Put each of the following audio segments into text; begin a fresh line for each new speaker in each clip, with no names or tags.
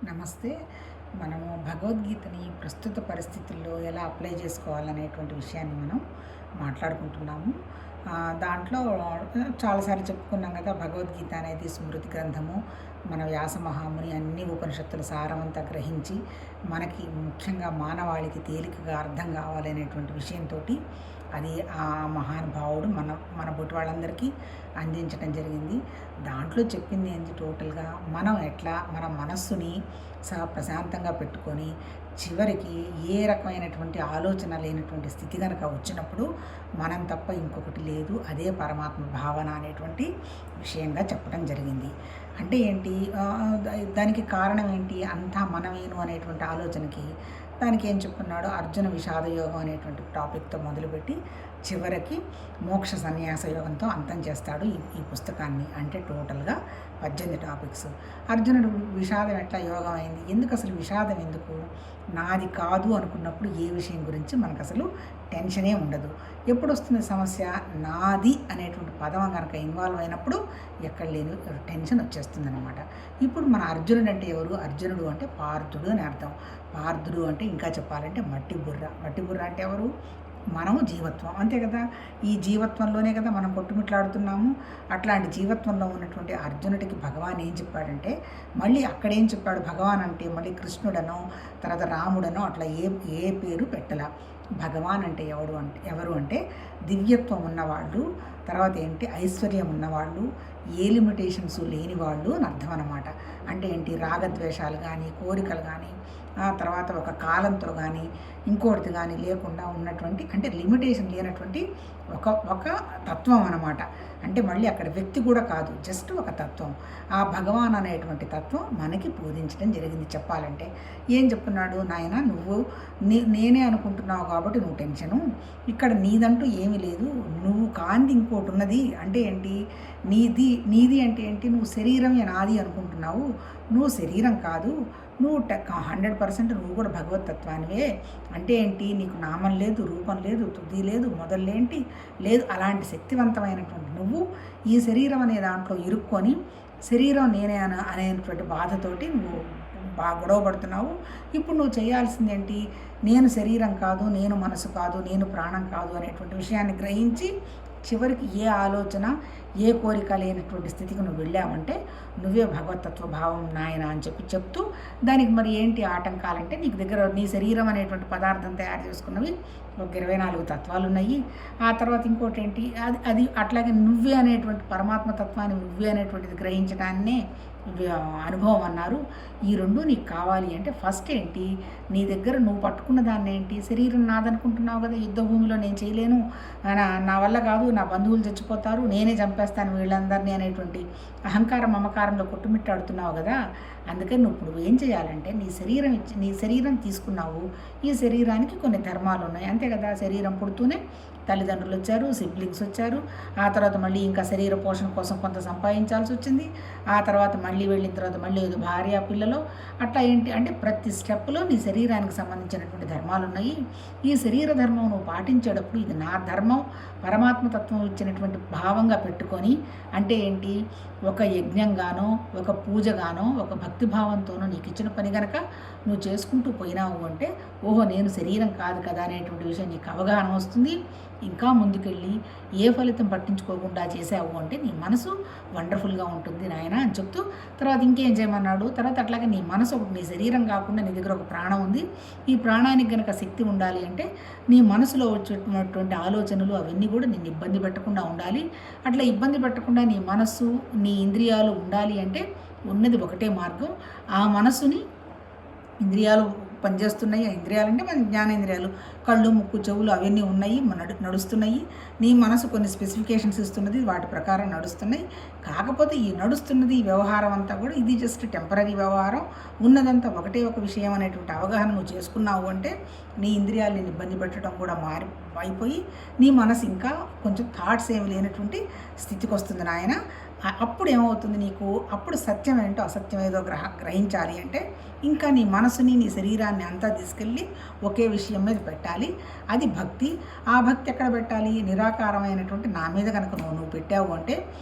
నమస్తే. మనము భగవద్గీతని ప్రస్తుత పరిస్థితుల్లో ఎలా అప్లై చేసుకోవాలనేటువంటి విషయాన్ని మనం మాట్లాడుకుంటున్నాము. దాంట్లో చాలాసార్లు చెప్పుకున్నాం కదా! భగవద్గీత అనేది స్మృతి గ్రంథము. మన వ్యాస మహాముని అన్ని ఉపనిషత్తుల సారమంతా గ్రహించి మనకి ముఖ్యంగా మానవాళికి తేలికగా అర్థం కావాలనేటువంటి విషయంతోటి అది ఆ మహానుభావుడు మన మన బొటి వాళ్ళందరికీ అందించడం జరిగింది. దాంట్లో చెప్పింది ఏంటి టోటల్గా మనం ఎట్లా మన మనస్సుని ప్రశాంతంగా పెట్టుకొని చివరికి ఏ రకమైనటువంటి ఆలోచన లేనటువంటి స్థితి కనుక వచ్చినప్పుడు మనం తప్ప ఇంకొకటి లేదు, అదే పరమాత్మ భావన అనేటువంటి విషయంగా చెప్పడం జరిగింది. అంటే ఏంటి, దానికి కారణం ఏంటి, అంతా మనమేను అనేటువంటి ఆలోచనకి దానికి ఏం చెప్పుకున్నాడో అర్జున విషాద యోగం అనేటువంటి టాపిక్తో మొదలుపెట్టి చివరికి మోక్ష సన్యాస యోగంతో అంతం చేస్తాడు ఈ పుస్తకాన్ని. అంటే టోటల్గా 18 టాపిక్స్. అర్జునుడు విషాదం ఎట్లా యోగం అయింది, ఎందుకు అసలు విషాదం ఎందుకు, నాది కాదు అనుకున్నప్పుడు ఏ విషయం గురించి మనకు అసలు టెన్షనే ఉండదు. ఎప్పుడు వస్తుంది సమస్య, నాది అనేటువంటి పదం కనుక ఇన్వాల్వ్ అయినప్పుడు ఎక్కడ లేని టెన్షన్ వచ్చేస్తుంది అనమాట. ఇప్పుడు మన అర్జునుడు అంటే ఎవరు, అర్జునుడు అంటే పార్థుడు అని అర్థం. పార్థుడు అంటే ఇంకా చెప్పాలంటే మట్టి బుర్ర. మట్టి బుర్ర అంటే ఎవరు, మనము జీవత్వం, అంతే కదా. ఈ జీవత్వంలోనే కదా మనం కొట్టుమిట్లాడుతున్నాము. అట్లాంటి జీవత్వంలో ఉన్నటువంటి అర్జునుడికి భగవాన్ ఏం చెప్పాడంటే, మళ్ళీ అక్కడేం చెప్పాడు భగవాన్ అంటే, మళ్ళీ కృష్ణుడనో తర్వాత రాముడనో అట్లా ఏ పేరు పెట్టలా. భగవాన్ అంటే ఎవరు అంటే దివ్యత్వం ఉన్నవాళ్ళు, తర్వాత ఏంటి ఐశ్వర్యం ఉన్నవాళ్ళు, ఏ లిమిటేషన్స్ లేని వాళ్ళు అని అర్థం అన్నమాట. అంటే ఏంటి, రాగద్వేషాలు కానీ కోరికలు కానీ ఆ తర్వాత ఒక కాలంతో కానీ ఇంకోటిది కానీ లేకుండా ఉన్నటువంటి, అంటే లిమిటేషన్ లేనటువంటి ఒక తత్వం అన్నమాట. అంటే మళ్ళీ అక్కడ వ్యక్తి కూడా కాదు, జస్ట్ ఒక తత్వం. ఆ భగవాన్ అనేటువంటి తత్వం మనకి బోధించడం జరిగింది. చెప్పాలంటే ఏం చెప్తున్నాడు, నాయన నువ్వు నేనే అనుకుంటున్నావు కాబట్టి నువ్వు టెన్షను, ఇక్కడ నీదంటూ ఏమీ లేదు, నువ్వు కాంతి ఇంకోటి ఉన్నది. అంటే ఏంటి, నీది అంటే ఏంటి, నువ్వు శరీరమే నాది అనుకుంటున్నావు, నువ్వు శరీరం కాదు, నువ్వు 100% నువ్వు కూడా భగవతత్వానివే. అంటే ఏంటి, నీకు నామం లేదు, రూపం లేదు, తుది లేదు, మొదలేంటి లేదు, అలాంటి శక్తివంతమైనటువంటి నువ్వు ఈ శరీరం అనే దాంట్లో ఇరుక్కొని శరీరం నేనే అనేటువంటి బాధతోటి నువ్వు బాగా గొడవ పడుతున్నావు. ఇప్పుడు నువ్వు చేయాల్సింది ఏంటి, నేను శరీరం కాదు, నేను మనసు కాదు, నేను ప్రాణం కాదు అనేటువంటి విషయాన్ని గ్రహించి చివరికి ఏ ఆలోచన ఏ కోరిక లేనటువంటి స్థితికి నువ్వు వెళ్ళావంటే నువ్వే భగవతత్వ భావం నాయన అని చెప్తూ దానికి మరి ఏంటి ఆటంకాలంటే, నీకు దగ్గర నీ శరీరం అనేటువంటి పదార్థం తయారు చేసుకున్నవి ఒక 24 తత్వాలు ఉన్నాయి. ఆ తర్వాత ఇంకోటి ఏంటి, అది అట్లాగే నువ్వే అనేటువంటి పరమాత్మ తత్వాన్ని నువ్వే అనేటువంటిది గ్రహించడాన్నే అనుభవం అన్నారు. ఈ రెండు నీకు కావాలి అంటే ఫస్ట్ ఏంటి, నీ దగ్గర నువ్వు పట్టుకున్న దాన్ని ఏంటి, శరీరం నాదనుకుంటున్నావు కదా, యుద్ధ భూమిలో నేను చేయలేను, నా వల్ల కాదు, నా బంధువులు చచ్చిపోతారు, నేనే చంపేస్తాను వీళ్ళందరినీ అనేటువంటి అహంకారం మమకారంలో కొట్టుమిట్టాడుతున్నావు కదా. అందుకని నువ్వు ఇప్పుడు ఏం చేయాలంటే, నీ శరీరం తీసుకున్నావు, ఈ శరీరానికి కొన్ని ధర్మాలు ఉన్నాయి, అంతే కదా. శరీరం పుడుతూనే తల్లిదండ్రులు వచ్చారు, సిబ్లింగ్స్ వచ్చారు, ఆ తర్వాత మళ్ళీ ఇంకా శరీర పోషణ కోసం కొంత సంపాదించాల్సి వచ్చింది, ఆ తర్వాత మళ్ళీ వెళ్ళిన తర్వాత మళ్ళీ ఏదో భార్య పిల్లలు, అట్లా ఏంటి అంటే ప్రతి స్టెప్లో నీ శరీరానికి సంబంధించినటువంటి ధర్మాలు ఉన్నాయి. ఈ శరీర ధర్మం నువ్వు పాటించేటప్పుడు ఇది నా ధర్మం, పరమాత్మతత్వం ఇచ్చినటువంటి భావంగా పెట్టుకొని, అంటే ఏంటి, ఒక యజ్ఞంగానో ఒక పూజగానో ఒక భక్తిభావంతోనో నీకు ఇచ్చిన పని కనుక నువ్వు చేసుకుంటూ పోయినావు అంటే, ఓహో నేను శరీరం కాదు కదా అనేటువంటి విషయం నీకు అవగాహన వస్తుంది. ఇంకా ముందుకెళ్ళి ఏ ఫలితం పట్టించుకోకుండా చేసావు అంటే నీ మనసు వండర్ఫుల్గా ఉంటుంది నాయన అని చెప్తూ తర్వాత ఇంకేం చేయమన్నాడు, తర్వాత అట్లాగే నీ మనసు ఒకటి, నీ శరీరం కాకుండా నీ దగ్గర ఒక ప్రాణం ఉంది, ఈ ప్రాణానికి కనుక శక్తి ఉండాలి అంటే నీ మనసులో వచ్చేటువంటి ఆలోచనలు అవన్నీ కూడా నిన్ను ఇబ్బంది పెట్టకుండా ఉండాలి. అట్లా ఇబ్బంది పెట్టకుండా నీ మనస్సు నీ ఇంద్రియాలు ఉండాలి అంటే ఉన్నది ఒకటే మార్గం, ఆ మనసుని ఇంద్రియాలు పనిచేస్తున్నాయి. ఇంద్రియాలు అంటే మన జ్ఞానేంద్రియాలు, కళ్ళు ముక్కు చెవులు అవన్నీ ఉన్నాయి, నడుస్తున్నాయి. నీ మనసు కొన్ని స్పెసిఫికేషన్స్ ఇస్తున్నది, వాటి ప్రకారం నడుస్తున్నాయి. కాకపోతే ఈ నడుస్తున్నది ఈ వ్యవహారం అంతా కూడా ఇది జస్ట్ టెంపరీ వ్యవహారం, ఉన్నదంతా ఒకటే ఒక విషయం అనేటువంటి అవగాహన నువ్వు చేసుకున్నావు అంటే నీ ఇంద్రియాలు నేను ఇబ్బంది పెట్టడం కూడా అయిపోయి నీ మనసు ఇంకా కొంచెం థాట్స్ ఏమి లేనటువంటి స్థితికి వస్తుంది నాయన. అప్పుడు ఏమవుతుంది నీకు, అప్పుడు సత్యం ఏంటో అసత్యం ఏదో గ్రహించాలి అంటే ఇంకా నీ మనసుని నీ శరీరాన్ని అంతా తీసుకెళ్ళి ఒకే విషయం మీద పెట్టాలి. అది భక్తి. ఆ భక్తి ఎక్కడ పెట్టాలి, నిరాకారమైనటువంటి నా మీద కనుక నువ్వు పెట్టావు అంటే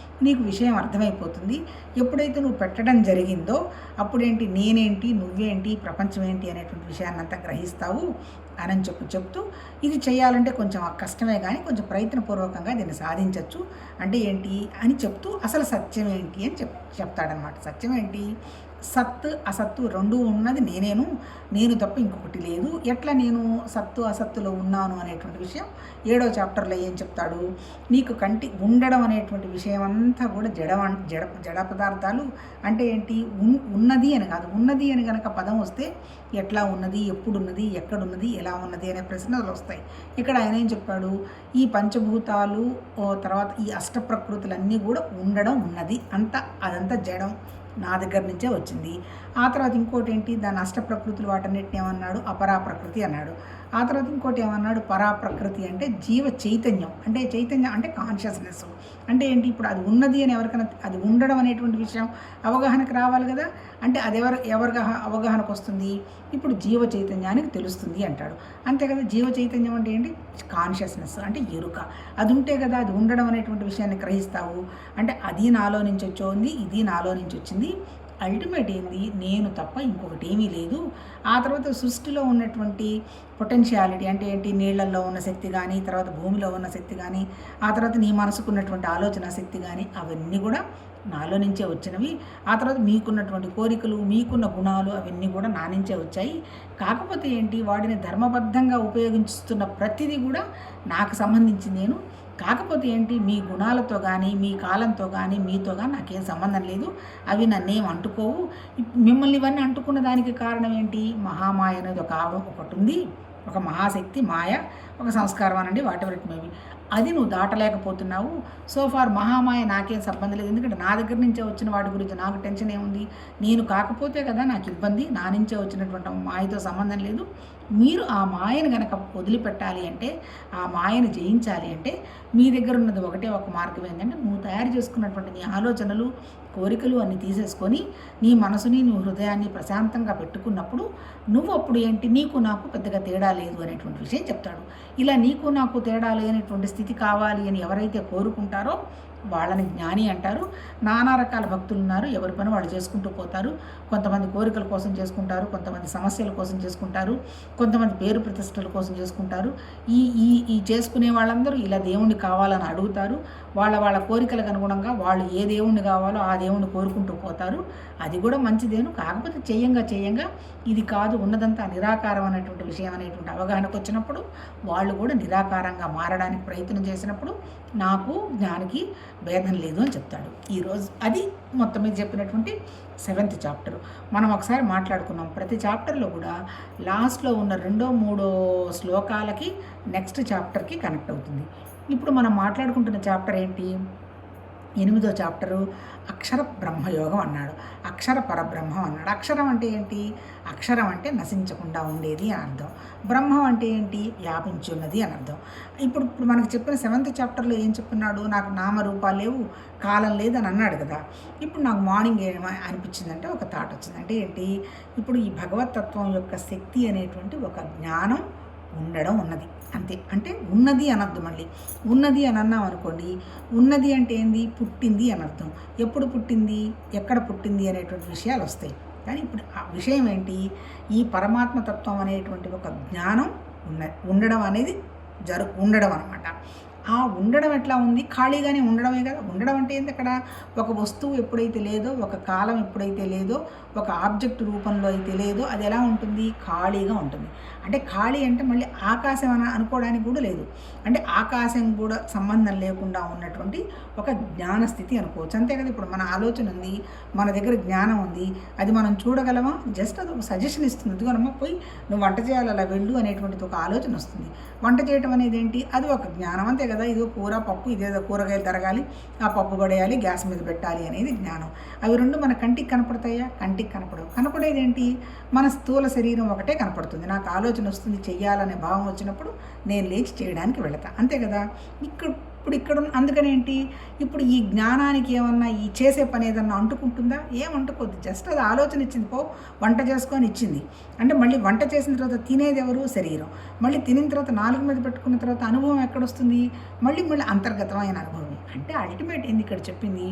నీకు విషయం విషయం అర్థమైపోతుంది. ఎప్పుడైతే నువ్వు పెట్టడం జరిగిందో అప్పుడేంటి నేనేంటి, నువ్వేంటి, ప్రపంచం ఏంటి అనేటువంటి విషయాన్నంతా గ్రహిస్తావు అని చెప్తూ ఇది చేయాలంటే కొంచెం కష్టమే కానీ కొంచెం ప్రయత్నపూర్వకంగా దీన్ని సాధించవచ్చు అంటే ఏంటి అని చెప్తూ అసలు సత్యం ఏంటి అని చెప్తాడనమాట. సత్యం ఏంటి? సత్ అసత్తు రెండు ఉన్నది నేను తప్ప ఇంకొకటి లేదు. ఎట్లా నేను సత్తు అసత్తులో ఉన్నాను అనేటువంటి విషయం 7వ చాప్టర్లో ఏం చెప్తాడు? నీకు కంటి ఉండడం అనేటువంటి విషయం అంతా కూడా జడ పదార్థాలు అంటే ఏంటి? ఉన్నది అని కాదు. ఉన్నది అని కనుక పదం వస్తే ఎట్లా ఉన్నది, ఎప్పుడున్నది, ఎక్కడున్నది, ఎలా ఉన్నది అనే ప్రశ్నలు వస్తాయి. ఇక్కడ ఆయన ఏం చెప్పాడు? ఈ పంచభూతాలు తర్వాత ఈ అష్టప్రకృతులన్నీ కూడా ఉండడం ఉన్నది, అదంతా జడం నా దగ్గర నుంచే వచ్చింది. ఆ తర్వాత ఇంకోటి ఏంటి? దాని అష్టప్రకృతులు వాటన్నిటిని ఏమన్నాడు? అపరాప్రకృతి అన్నాడు. ఆ తర్వాత ఇంకోటి ఏమన్నాడు? పరాప్రకృతి అంటే జీవ చైతన్యం. అంటే చైతన్యం అంటే కాన్షియస్నెస్. అంటే ఏంటి? ఇప్పుడు అది ఉన్నది అని ఎవరికైనా అది ఉండడం అనేటువంటి విషయం అవగాహనకు రావాలి కదా. అంటే అది ఎవరి అవగాహనకు వస్తుంది? ఇప్పుడు జీవ చైతన్యానికి తెలుస్తుంది అంటాడు. అంతే కదా. జీవ చైతన్యం అంటే ఏంటి? కాన్షియస్నెస్ అంటే ఎరుక. అది ఉంటే కదా అది ఉండడం అనేటువంటి విషయాన్ని గ్రహిస్తావు. అంటే అది నాలో నుంచి వచ్చింది, ఇది నాలో నుంచి వచ్చింది. అల్టిమేట్ ఏంది? నేను తప్ప ఇంకొకటి ఏమీ లేదు. ఆ తర్వాత సృష్టిలో ఉన్నటువంటి పొటెన్షియాలిటీ అంటే ఏంటి? నీళ్లలో ఉన్న శక్తి కానీ, తర్వాత భూమిలో ఉన్న శక్తి కానీ, ఆ తర్వాత నీ మనసుకున్నటువంటి ఆలోచన శక్తి కానీ అవన్నీ కూడా నాలో నుంచే వచ్చినవి. ఆ తర్వాత మీకున్నటువంటి కోరికలు, మీకున్న గుణాలు అవన్నీ కూడా నా నుంచే వచ్చాయి. కాకపోతే ఏంటి? వాటిని ధర్మబద్ధంగా ఉపయోగిస్తున్న ప్రతిదీ కూడా నాకు సంబంధించి నేను. కాకపోతే ఏంటి? మీ గుణాలతో కానీ, మీ కాలంతో కానీ, మీతో కానీ నాకేం సంబంధం లేదు. అవి నన్నేం అంటుకోవు. మిమ్మల్ని ఇవన్నీ అంటుకున్న దానికి కారణం ఏంటి? మహామాయ అనేది ఒకటి ఉంది. ఒక మహాశక్తి మాయ, ఒక సంస్కారం అనండి, వాటెవర్ ఇట్ మేబీ. అది నువ్వు దాటలేకపోతున్నావు. సో ఫార్ మహామాయ నాకేం సంబంధం లేదు. ఎందుకంటే నా దగ్గర నుంచే వచ్చిన వాటి గురించి నాకు టెన్షన్ ఏముంది? నేను కాకపోతే కదా నాకు ఇబ్బంది. నా నుంచే వచ్చినటువంటి మాయతో సంబంధం లేదు. మీరు ఆ మాయను కనుక వదిలిపెట్టాలి అంటే, ఆ మాయను జయించాలి అంటే మీ దగ్గర ఉన్నది ఒకటే ఒక మార్గం ఏంటంటే, నువ్వు తయారు చేసుకున్నటువంటి నీ ఆలోచనలు, కోరికలు అన్నీ తీసేసుకొని నీ మనసుని, నీ హృదయాన్ని ప్రశాంతంగా పెట్టుకున్నప్పుడు నువ్వు అప్పుడు ఏంటి? నీకు నాకు పెద్దగా తేడా లేదు అనేటువంటి విషయం చెప్తాడు. ఇలా నీకు నాకు తేడా లేనటువంటి స్థితి కావాలి అని ఎవరైతే కోరుకుంటారో వాళ్ళని జ్ఞాని అంటారు. నానా రకాల భక్తులు ఉన్నారు. ఎవరి పని వాళ్ళు చేసుకుంటూ పోతారు. కొంతమంది కోరికల కోసం చేసుకుంటారు, కొంతమంది సమస్యల కోసం చేసుకుంటారు, కొంతమంది పేరు ప్రతిష్టల కోసం చేసుకుంటారు. ఈ ఈ ఈ చేసుకునే వాళ్ళందరూ ఇలా దేవుణ్ణి కావాలని అడుగుతారు. వాళ్ళ కోరికలకు అనుగుణంగా వాళ్ళు ఏ దేవుణ్ణి కావాలో ఆ దేవుణ్ణి కోరుకుంటూ పోతారు. అది కూడా మంచిదేను. కాకపోతే చేయంగా ఇది కాదు, ఉన్నదంతా నిరాకారం అనేటువంటి విషయం అనేటువంటి అవగాహనకు వచ్చినప్పుడు వాళ్ళు కూడా నిరాకారంగా మారడానికి ప్రయత్నం చేసినప్పుడు నాకు జ్ఞానికి భేదం లేదు అని చెప్తాడు. ఈరోజు అది మొత్తం మీద చెప్పినటువంటి 7th చాప్టర్. మనం ఒకసారి మాట్లాడుకున్నాం. ప్రతి చాప్టర్లో కూడా లాస్ట్లో ఉన్న 2-3 శ్లోకాలకి నెక్స్ట్ చాప్టర్కి కనెక్ట్ అవుతుంది. ఇప్పుడు మనం మాట్లాడుకుంటున్న చాప్టర్ ఏంటి? 8వ చాప్టరు అక్షర బ్రహ్మయోగం అన్నాడు. అక్షర పరబ్రహ్మం అన్నాడు. అక్షరం అంటే ఏంటి? అక్షరం అంటే నశించకుండా ఉండేది అని అర్థం. బ్రహ్మం అంటే ఏంటి? వ్యాపించి ఉన్నది అని అర్థం. ఇప్పుడు మనకు చెప్పిన 7th చాప్టర్లో ఏం చెప్తున్నాడు? నాకు నామరూపాలు లేవు, కాలం లేదు అని అన్నాడు కదా. ఇప్పుడు నాకు మార్నింగ్ అనిపించిందంటే ఒక థాట్ వచ్చింది. అంటే ఏంటి? ఇప్పుడు ఈ భగవతత్వం యొక్క శక్తి అనేటువంటి ఒక జ్ఞానం ఉండడం ఉన్నది అంతే. అంటే ఉన్నది అనర్థం. మళ్ళీ ఉన్నది అని అన్నాం అనుకోండి, ఉన్నది అంటే ఏంది? పుట్టింది అని అర్థం. ఎప్పుడు పుట్టింది, ఎక్కడ పుట్టింది అనేటువంటి విషయాలు వస్తాయి. కానీ ఇప్పుడు ఆ విషయం ఏంటి? ఈ పరమాత్మతత్వం అనేటువంటి ఒక జ్ఞానం ఉండడం అనేది ఉండడం అనమాట. ఆ ఉండడం ఎట్లా ఉంది? ఖాళీగానే ఉండడమే కదా. ఉండడం అంటే ఏంటి? అక్కడ ఒక వస్తువు ఎప్పుడైతే లేదో, ఒక కాలం ఎప్పుడైతే లేదో, ఒక ఆబ్జెక్ట్ రూపంలో అయితే లేదో అది ఎలా ఉంటుంది? ఖాళీగా ఉంటుంది. అంటే ఖాళీ అంటే మళ్ళీ ఆకాశం అని అనుకోవడానికి కూడా లేదు. అంటే ఆకాశం కూడా సంబంధం లేకుండా ఉన్నటువంటి ఒక జ్ఞానస్థితి అనుకోవచ్చు. అంతే కదా. ఇప్పుడు మన ఆలోచన ఉంది, మన దగ్గర జ్ఞానం ఉంది, అది మనం చూడగలమా? జస్ట్ అది ఒక సజెషన్ ఇస్తుంది. ఇదిగోనమ్మా పోయి నువ్వు వంట చేయాలి, అలా వెళ్ళు అనేటువంటిది ఒక ఆలోచన వస్తుంది. వంట చేయటం అనేది ఏంటి? అది ఒక జ్ఞానం అంతే కదా. ఇదో కూర పప్పు, ఇదేదో కూరగాయలు తరగాలి, ఆ పప్పు పడేయాలి, గ్యాస్ మీద పెట్టాలి అనేది జ్ఞానం. అవి రెండు మన కంటికి కనపడతాయా? కంటికి కనపడవు. కనపడేది ఏంటి? మన స్థూల శరీరం ఒకటే కనపడుతుంది. నాకు ఆలోచన వస్తుంది, చెయ్యాలనే భావం వచ్చినప్పుడు నేను లేచి చేయడానికి వెళతా. అంతే కదా. ఇప్పుడు ఇక్కడ అందుకనేంటి, ఇప్పుడు ఈ జ్ఞానానికి ఏమన్నా ఈ చేసే పని ఏదన్నా అంటుకుంటుందా? ఏం అంటుకోద్దు. జస్ట్ అది ఆలోచన ఇచ్చింది, పో వంట చేసుకొని ఇచ్చింది. అంటే మళ్ళీ వంట చేసిన తర్వాత తినేది ఎవరు? శరీరం. మళ్ళీ తినిన తర్వాత నాలుగు మీద పెట్టుకున్న తర్వాత అనుభవం ఎక్కడొస్తుంది? మళ్ళీ అంతర్గతమైన అనుభవం. అంటే అల్టిమేట్ ఏంది ఇక్కడ చెప్పింది?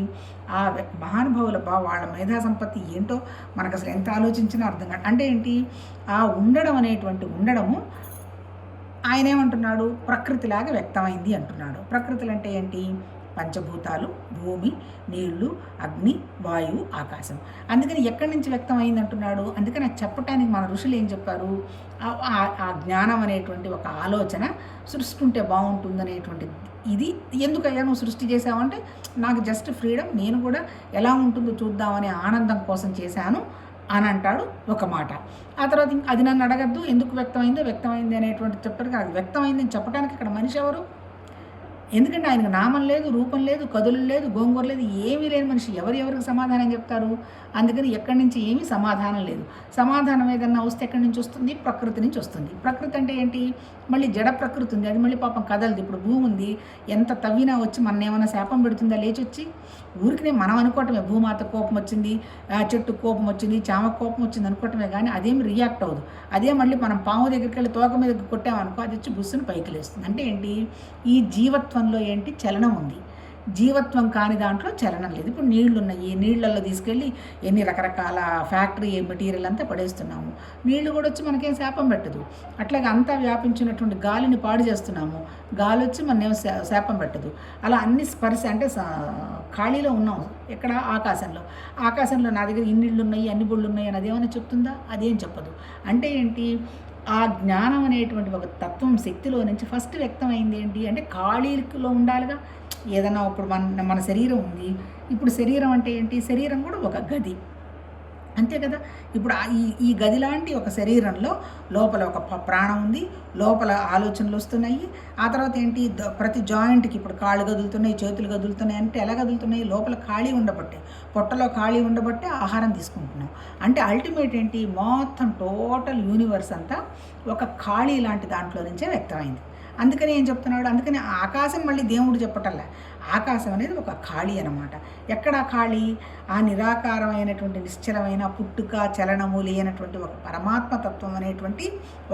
ఆ మహానుభావుల వాళ్ళ మేధా సంపత్తి ఏంటో మనకు అసలు ఎంత ఆలోచించినా అర్థం కాదు. అంటే ఏంటి, ఆ ఉండడం అనేటువంటి ఉండడము ఆయన ఏమంటున్నాడు? ప్రకృతిలాగా వ్యక్తమైంది అంటున్నాడు. ప్రకృతులు అంటే ఏంటి? పంచభూతాలు, భూమి, నీళ్లు, అగ్ని, వాయువు, ఆకాశం. అందుకని ఎక్కడి నుంచి వ్యక్తం అయింది అంటున్నాడు? అందుకని అది చెప్పటానికి మన ఋషులు ఏం చెప్పారు? ఆ జ్ఞానం అనేటువంటి ఒక ఆలోచన సృష్టి ఉంటే బాగుంటుందనేటువంటి ఇది. ఎందుకయ్యా నువ్వు సృష్టి చేసావంటే, నాకు జస్ట్ ఫ్రీడమ్, నేను కూడా ఎలా ఉంటుందో చూద్దామనే ఆనందం కోసం చేశాను అని అంటాడు ఒక మాట. ఆ తర్వాత అది నన్ను అడగద్దు ఎందుకు వ్యక్తమైంది అనేటువంటి చెప్పారు. అది వ్యక్తమైందని చెప్పడానికి ఇక్కడ మనిషి ఎవరు? ఎందుకంటే ఆయనకు నామం లేదు, రూపం లేదు, కదులు లేదు, గోంగూర లేదు, ఏమీ లేని మనిషి ఎవరికి సమాధానం చెప్తారు? అందుకని ఎక్కడి నుంచి ఏమీ సమాధానం లేదు. సమాధానం ఏదన్నా వస్తే ఎక్కడి నుంచి వస్తుంది? ప్రకృతి నుంచి వస్తుంది. ప్రకృతి అంటే ఏంటి? మళ్ళీ జడ ప్రకృతి ఉంది, అది మళ్ళీ పాపం కదలదు. ఇప్పుడు భూమి ఉంది, ఎంత తవ్వినా వచ్చి మన ఏమైనా శాపం పెడుతుందా? లేచొచ్చి ఊరికినే మనం అనుకోవటమే, భూమాత కోపం వచ్చింది, చెట్టు కోపం వచ్చింది, చామ కోపం వచ్చింది అనుకోవటమే, కానీ అదేమి రియాక్ట్ అవ్వదు. అదే మళ్ళీ మనం పాము దగ్గరికి వెళ్ళి తోక మీద కొట్టామనుకో, అది వచ్చి బుస్సును పైకి లేస్తుంది. అంటే ఏంటి? ఈ జీవత్వంలో ఏంటి? చలనం ఉంది. జీవత్వం కాని దాంట్లో చలనం లేదు. ఇప్పుడు నీళ్లు ఉన్నాయి, నీళ్ళల్లో తీసుకెళ్ళి ఎన్ని రకరకాల ఫ్యాక్టరీ మెటీరియల్ అంతా పడేస్తున్నాము. నీళ్లు కూడా వచ్చి మనకేం శాపం పెట్టదు. అట్లాగే అంతా వ్యాపించినటువంటి గాలిని పాడు చేస్తున్నాము, గాలి వచ్చి మననేం శాపం పెట్టదు. అలా అన్ని స్పర్శ అంటే ఖాళీలో ఉన్నాం. ఎక్కడ? ఆకాశంలో నా దగ్గర ఇన్ని ఇళ్ళు ఉన్నాయి, అన్ని బుళ్ళు ఉన్నాయి అని అదేమైనా చెప్తుందా? అదేం చెప్పదు. అంటే ఏంటి? ఆ జ్ఞానం అనేటువంటి ఒక తత్వం శక్తిలో నుంచి ఫస్ట్ వ్యక్తమైంది ఏంటి అంటే, ఖాళీలో ఉండాలిగా. ఏదన్నా ఇప్పుడు మన శరీరం ఉంది. ఇప్పుడు శరీరం అంటే ఏంటి? శరీరం కూడా ఒక గది, అంతే కదా. ఇప్పుడు ఈ గది లాంటి ఒక శరీరంలో లోపల ఒక ప్రాణం ఉంది, లోపల ఆలోచనలు వస్తున్నాయి. ఆ తర్వాత ఏంటి? ప్రతి జాయింట్కి ఇప్పుడు కాళ్ళు కదులుతున్నాయి, చేతులు కదులుతున్నాయి. అంటే ఎలా కదులుతున్నాయి? లోపల ఖాళీ ఉండబట్టే, పొట్టలో ఖాళీ ఉండబట్టే ఆహారం తీసుకుంటున్నాం. అంటే అల్టిమేట్ ఏంటి? మొత్తం టోటల్ యూనివర్స్ అంతా ఒక ఖాళీ లాంటి దాంట్లో నుంచే వ్యక్తమైంది. అందుకని ఏం చెప్తున్నాడు? అందుకని ఆకాశం మళ్ళీ దేవుడు చెప్పటంలే. ఆకాశం అనేది ఒక ఖాళీ అన్నమాట. ఎక్కడ ఖాళీ? ఆ నిరాకారమైనటువంటి నిశ్చలమైన పుట్టుక చలనము లేనటువంటి ఒక పరమాత్మ తత్వం అనేటువంటి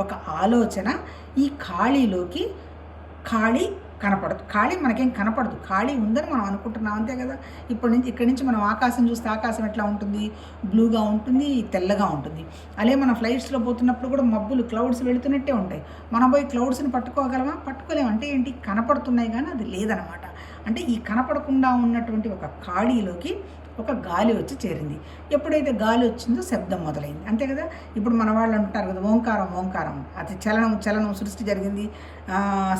ఒక ఆలోచన ఈ ఖాళీలోకి, ఖాళీ కనపడదు. ఖాళీ మనకేం కనపడదు, ఖాళీ ఉందని మనం అనుకుంటున్నాం, అంతే కదా. ఇక్కడి నుంచి మనం ఆకాశం చూస్తే ఆకాశం ఎట్లా ఉంటుంది? బ్లూగా ఉంటుంది, తెల్లగా ఉంటుంది. అలాగే మనం ఫ్లైట్స్లో పోతున్నప్పుడు కూడా మబ్బులు, క్లౌడ్స్ వెళుతున్నట్టే ఉంటాయి. మనం పోయి క్లౌడ్స్ని పట్టుకోగలమా? పట్టుకోలేము. అంటే ఏంటి? కనపడుతున్నాయి కానీ అది లేదనమాట. అంటే ఈ కనపడకుండా ఉన్నటువంటి ఒక ఖాళీలోకి ఒక గాలి వచ్చి చేరింది. ఎప్పుడైతే గాలి వచ్చిందో శబ్దం మొదలైంది, అంతే కదా. ఇప్పుడు మన వాళ్ళు అంటారు కదా, ఓంకారం అది చలనం సృష్టి జరిగింది,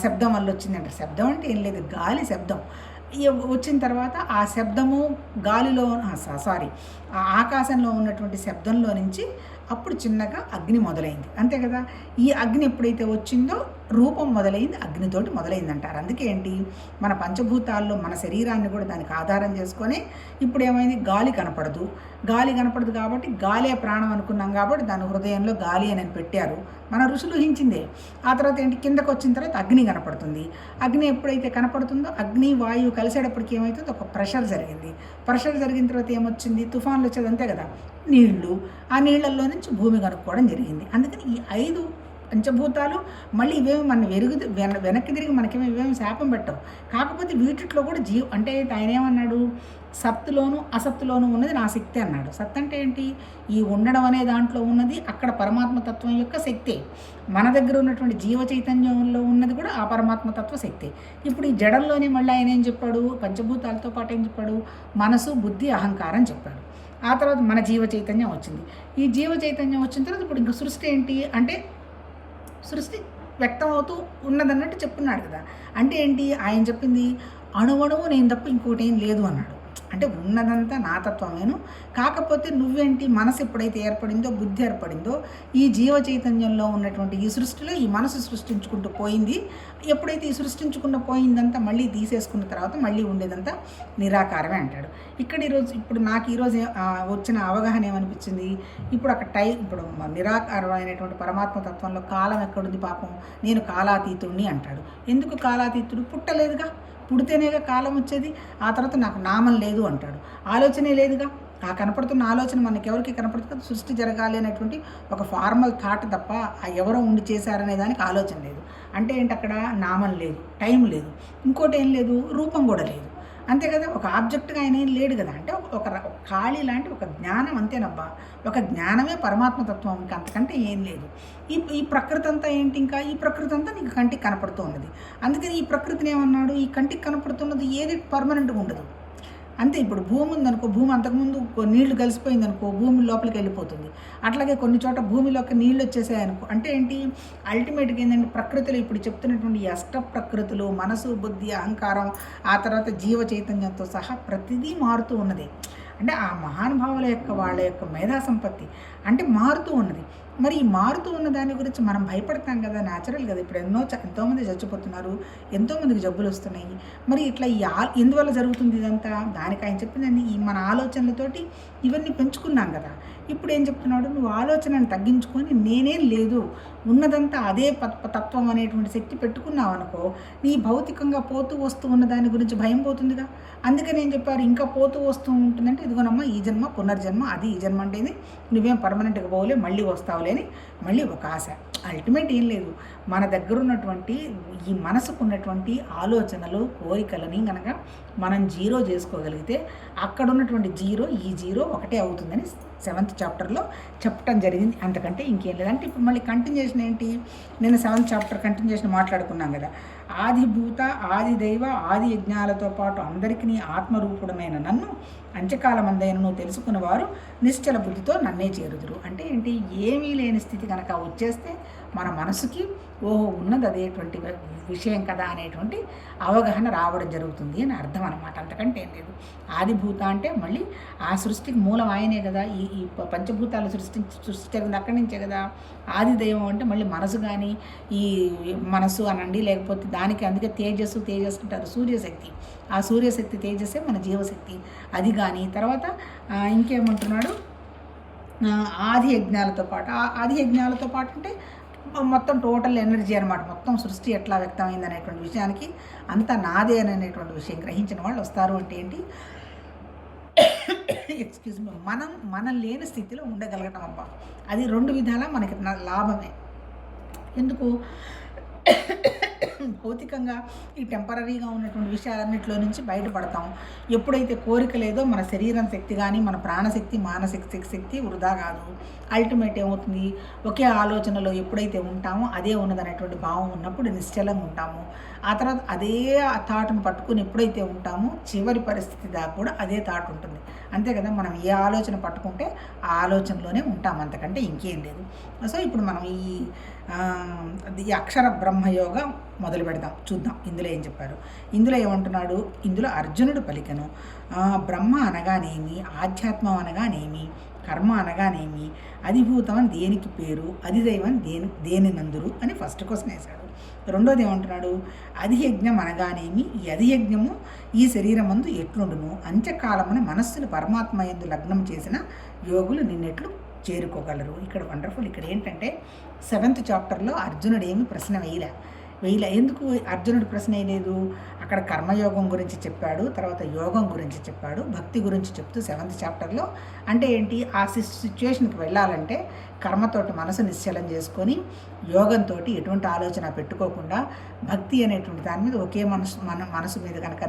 శబ్దం వల్ల వచ్చింది అంటారు. శబ్దం అంటే ఏం లేదు, గాలి శబ్దం వచ్చిన తర్వాత ఆ శబ్దము గాలిలో ఆ ఆకాశంలో ఉన్నటువంటి శబ్దంలో నుంచి అప్పుడు చిన్నగా అగ్ని మొదలైంది, అంతే కదా. ఈ అగ్ని ఎప్పుడైతే వచ్చిందో రూపం మొదలైంది, అగ్నితోటి మొదలైంది అంటారు. అందుకే ఏంటి? మన పంచభూతాల్లో మన శరీరాన్ని కూడా దానికి ఆధారం చేసుకొని ఇప్పుడు ఏమైంది? గాలి కనపడదు కాబట్టి గాలే ప్రాణం అనుకున్నాం కాబట్టి దాని హృదయంలో గాలి అని పెట్టారు మన ఋషులు హించిందే. ఆ తర్వాత ఏంటి? కిందకు వచ్చిన తర్వాత అగ్ని కనపడుతుంది. అగ్ని ఎప్పుడైతే కనపడుతుందో అగ్ని వాయువు కలిసేటప్పటికి ఏమవుతుందో ఒక ప్రెషర్ జరిగిన తర్వాత ఏమొచ్చింది? తుఫాన్లు వచ్చేది, అంతే కదా. నీళ్లు, ఆ నీళ్లలో నుంచి భూమి కనుక్కోవడం జరిగింది. అందుకని ఈ 5 పంచభూతాలు మళ్ళీ ఇవేమి మన వెనక్కి తిరిగి మనకేమో ఇవేమి శాపం పెట్టవు. కాకపోతే వీటిలో కూడా అంటే ఆయన ఏమన్నాడు? సత్తులోను అసత్తులోను ఉన్నది నా శక్తి అన్నాడు. సత్ అంటే ఏంటి? ఈ ఉండడం అనే దాంట్లో ఉన్నది అక్కడ పరమాత్మతత్వం యొక్క శక్తే. మన దగ్గర ఉన్నటువంటి జీవ చైతన్యంలో ఉన్నది కూడా ఆ పరమాత్మతత్వ శక్తే. ఇప్పుడు ఈ జడంలోనే మళ్ళీ ఆయన ఏం చెప్పాడు? పంచభూతాలతో పాటు ఏం చెప్పాడు? మనసు, బుద్ధి, అహంకారం చెప్పాడు. ఆ తర్వాత మన జీవ చైతన్యం వచ్చింది. ఈ జీవ చైతన్యం వచ్చిన తర్వాత ఇప్పుడు ఇంకా సృష్టి ఏంటి అంటే, సృష్టి వ్యక్తం అవుతూ ఉన్నదన్నట్టు చెప్తున్నాడు కదా. అంటే ఏంటి? ఆయన చెప్పింది అణువణువు నేను తప్ప ఇంకోటి ఏం లేదు అన్నాడు. అంటే ఉన్నదంతా నా తత్వమేను, కాకపోతే నువ్వేంటి? మనసు ఎప్పుడైతే ఏర్పడిందో, బుద్ధి ఏర్పడిందో, ఈ జీవ చైతన్యంలో ఉన్నటువంటి ఈ సృష్టిలో ఈ మనసు సృష్టించుకుంటూ పోయింది. ఎప్పుడైతే ఈ సృష్టించుకున్న పోయిందంతా మళ్ళీ తీసేసుకున్న తర్వాత మళ్ళీ ఉండేదంతా నిరాకారమే అంటాడు. ఇప్పుడు నాకు ఈరోజు వచ్చిన అవగాహన ఏమనిపించింది? ఇప్పుడు ఇప్పుడు నిరాకారమైనటువంటి పరమాత్మ తత్వంలో కాలం ఎక్కడుంది? పాపం నేను కాలాతీతుడిని అంటాడు. ఎందుకు కాలాతీతుడు? పుట్టలేదుగా. పుడితేనేగా కాలం వచ్చేది. ఆ తర్వాత నాకు నామం లేదు అంటాడు. ఆలోచనే లేదుగా. ఆ కనపడుతున్న ఆలోచన మనకెవరికి కనపడుతుంది? సృష్టి జరగాలి అనేటువంటి ఒక ఫార్మల్ థాట్ తప్ప ఎవరో ఉండి చేశారనే దానికి ఆలోచన లేదు. అంటే ఏంటి, అక్కడ నామం లేదు, టైం లేదు, ఇంకోటి ఏం లేదు, రూపం కూడా లేదు. అంతే కదా, ఒక ఆబ్జెక్ట్గా ఆయన ఏం లేడు కదా. అంటే ఒక ఖాళీ లాంటి ఒక జ్ఞానం అంతేనబ్బా. ఒక జ్ఞానమే పరమాత్మతత్వం, ఇంకా అంతకంటే ఏం లేదు. ఈ ప్రకృతి అంతా ఏంటి, ఇంకా ఈ ప్రకృతి అంతా నీకు కంటికి కనపడుతూ ఉన్నది. అందుకని ఈ ప్రకృతిని ఏమన్నాడు, ఈ కంటికి కనపడుతున్నది ఏది పర్మనెంట్గా ఉండదు. అంతే. ఇప్పుడు భూమి ఉందనుకో, భూమి అంతకుముందు నీళ్లు కలిసిపోయిందనుకో భూమి లోపలికి వెళ్ళిపోతుంది. అట్లాగే కొన్ని చోట భూమిలోకి నీళ్ళు వచ్చేసాయనుకో, అంటే ఏంటి, అల్టిమేట్గా ఏంటంటే ప్రకృతిలో ఇప్పుడు చెప్తున్నటువంటి అష్ట ప్రకృతులు, మనసు, బుద్ధి, అహంకారం, ఆ తర్వాత జీవ చైతన్యంతో సహా ప్రతిదీ మారుతూ ఉన్నది. అంటే ఆ మహానుభావుల యొక్క వాళ్ళ యొక్క మేధా సంపత్తి అంటే మారుతూ ఉన్నది. మరి ఈ మారుతూ ఉన్న దాని గురించి మనం భయపడతాం కదా, న్యాచురల్ కదా. ఇప్పుడు ఎంతోమంది చచ్చిపోతున్నారు, ఎంతోమందికి జబ్బులు వస్తున్నాయి. మరి ఇట్లా ఎందువల్ల జరుగుతుంది ఇదంతా, దానికి ఆయన చెప్పిందని ఈ మన ఆలోచనలతోటి ఇవన్నీ పెంచుకున్నాం కదా. ఇప్పుడు ఏం చెప్తున్నాడు, నువ్వు ఆలోచనను తగ్గించుకొని నేనేం లేదు, ఉన్నదంతా అదే తత్వం అనేటువంటి శక్తి పెట్టుకున్నావు అనుకో, నీ భౌతికంగా పోతూ వస్తూ ఉన్న దాని గురించి భయం పోతుందిగా. అందుకని ఏం చెప్పారు, ఇంకా పోతూ వస్తూ ఉంటుందంటే ఇదిగోనమ్మా ఈ జన్మ పునర్జన్మ, అది ఈ జన్మ అంటే ఇది, నువ్వేం పర్మనెంట్గా పోలే, మళ్ళీ వస్తావులే అని మళ్ళీ ఒక ఆశ. అల్టిమేట్ ఏం లేదు, మన దగ్గర ఉన్నటువంటి ఈ మనసుకు ఉన్నటువంటి ఆలోచనలు, కోరికలని కనుక మనం జీరో చేసుకోగలిగితే అక్కడ ఉన్నటువంటి జీరో ఈ జీరో ఒకటే అవుతుందని 7th చాప్టర్లో చెప్పడం జరిగింది. అంతకంటే ఇంకేం లేదు. అంటే ఇప్పుడు మళ్ళీ కంటిన్యూషన్ ఏంటి, నేను 7th చాప్టర్ కంటిన్యూషన్ మాట్లాడుకున్నాం కదా. ఆదిభూత, ఆది దైవ, ఆది యజ్ఞాలతో పాటు అందరికీ ఆత్మరూపుడమైన నన్ను అంత్యకాలమందైనను తెలుసుకున్నవారు నిశ్చల బుద్ధితో నన్నే చేరుదురు. అంటే ఏంటి, ఏమీ లేని స్థితి కనుక వచ్చేస్తే మన మనసుకి ఓహో ఉన్నది అదేటువంటి విషయం కదా అనేటువంటి అవగాహన రావడం జరుగుతుంది అని అర్థం అనమాట. అంతకంటే ఏం లేదు. ఆదిభూత అంటే మళ్ళీ ఆ సృష్టికి మూలం ఆయనే కదా. ఈ పంచభూతాలు సృష్టించింది అక్కడి నుంచే కదా. ఆది దైవం అంటే మళ్ళీ మనసు కానీ, ఈ మనసు అనండి, లేకపోతే దానికి అందుకే తేజస్సు అంటారు, సూర్యశక్తి. ఆ సూర్యశక్తి తేజస్సే మన జీవశక్తి. అది కానీ తర్వాత ఇంకేమంటున్నాడు, ఆది యజ్ఞాలతో పాటు, ఆది యజ్ఞాలతో పాటు అంటే మొత్తం టోటల్ ఎనర్జీ అనమాట. మొత్తం సృష్టి ఎట్లా వ్యక్తమైంది అనేటువంటి విషయానికి అంతా నాదే అనేటువంటి విషయం గ్రహించిన వాళ్ళు వస్తారు. అంటే ఏంటి, ఎక్స్క్యూజ్ మీ, మనం లేని స్థితిలో ఉండగలగటం అబ్బా. అది 2 విధాలా మనకి లాభమే. ఎందుకు, భౌతికంగా ఈ టెంపరీగా ఉన్నటువంటి విషయాలన్నింటిలో నుంచి బయటపడతాం. ఎప్పుడైతే కోరిక లేదో మన శరీరం శక్తి కానీ, మన ప్రాణశక్తి, మానసిక శక్తి వృధా కాదు. అల్టిమేట్ ఏమవుతుంది, ఒకే ఆలోచనలో ఎప్పుడైతే ఉంటామో అదే ఉన్నదనేటువంటి భావం ఉన్నప్పుడు నిశ్చలంగా ఉంటాము. ఆ తర్వాత అదే థాట్ను పట్టుకుని ఎప్పుడైతే ఉంటామో చివరి పరిస్థితి దాకా కూడా అదే థాట్ ఉంటుంది. అంతే కదా, మనం ఏ ఆలోచన పట్టుకుంటే ఆ ఆలోచనలోనే ఉంటాం, అంతకంటే ఇంకేం లేదు. సో ఇప్పుడు మనం ఈ అక్షర బ్రహ్మయోగం మొదలు పెడదాం, చూద్దాం ఇందులో ఏం చెప్పారు. ఇందులో ఏమంటున్నాడు, ఇందులో అర్జునుడు పలికెను, బ్రహ్మ అనగానేమి, ఆధ్యాత్మం అనగానేమి, కర్మ అనగానేమి, అధిభూతం అని దేనికి పేరు, అధిదైవం దేని నందురు అని ఫస్ట్ క్వశ్చన్ వేశాడు. రెండోది ఏమంటున్నాడు, అధియజ్ఞం అనగానేమి, ఈ అధియజ్ఞము ఈ శరీరమందు ఎట్లుండును, అంత్యకాలమున మనస్సును పరమాత్మ యందు లగ్నం చేసిన యోగులు నిన్నెట్లు చేరుకోగలరు. ఇక్కడ వండర్ఫుల్. ఇక్కడ ఏంటంటే 7th చాప్టర్లో అర్జునుడు ఏమి ప్రశ్న వేయలే. ఎందుకు అర్జునుడు ప్రశ్న వేయలేదు, అక్కడ కర్మయోగం గురించి చెప్పాడు, తర్వాత యోగం గురించి చెప్పాడు, భక్తి గురించి చెప్తూ 7th చాప్టర్లో. అంటే ఏంటి, ఆ సిచ్యువేషన్కి వెళ్ళాలంటే కర్మతోటి మనసు నిశ్చలం చేసుకొని, యోగంతో ఎటువంటి ఆలోచన పెట్టుకోకుండా భక్తి అనేటువంటి దాని మీద ఒకే మనసు మీద కనుక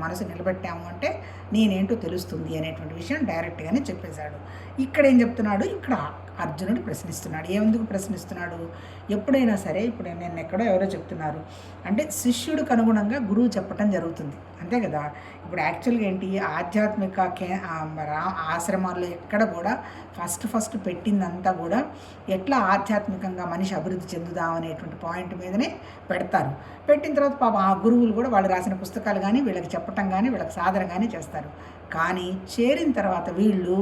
మనసు నిలబెట్టాము అంటే నేనేంటో తెలుస్తుంది అనేటువంటి విషయం డైరెక్ట్గానే చెప్పేశాడు. ఇక్కడ ఏం చెప్తున్నాడు, ఇక్కడ అర్జునుడు ప్రశ్నిస్తున్నాడు. ఎందుకు ప్రశ్నిస్తున్నాడు, ఎప్పుడైనా సరే, ఇప్పుడు నేను ఎక్కడో ఎవరో చెప్తున్నారు అంటే శిష్యుడికి అనుగుణంగా గురువు చెప్పటం జరుగుతుంది, అంతే కదా. ఇప్పుడు యాక్చువల్గా ఏంటి, ఆధ్యాత్మిక ఆశ్రమాల్లో ఎక్కడ కూడా ఫస్ట్ పెట్టిందంతా కూడా ఎట్లా ఆధ్యాత్మికంగా మనిషి అభివృద్ధి చెందుదాం అనేటువంటి పాయింట్ మీదనే పెడతారు. పెట్టిన తర్వాత పాపం ఆ గురువులు కూడా వాళ్ళు రాసిన పుస్తకాలు కానీ వీళ్ళకి చెప్పటం కానీ వీళ్ళకి సాధన కానీ చేస్తారు. కానీ చేరిన తర్వాత వీళ్ళు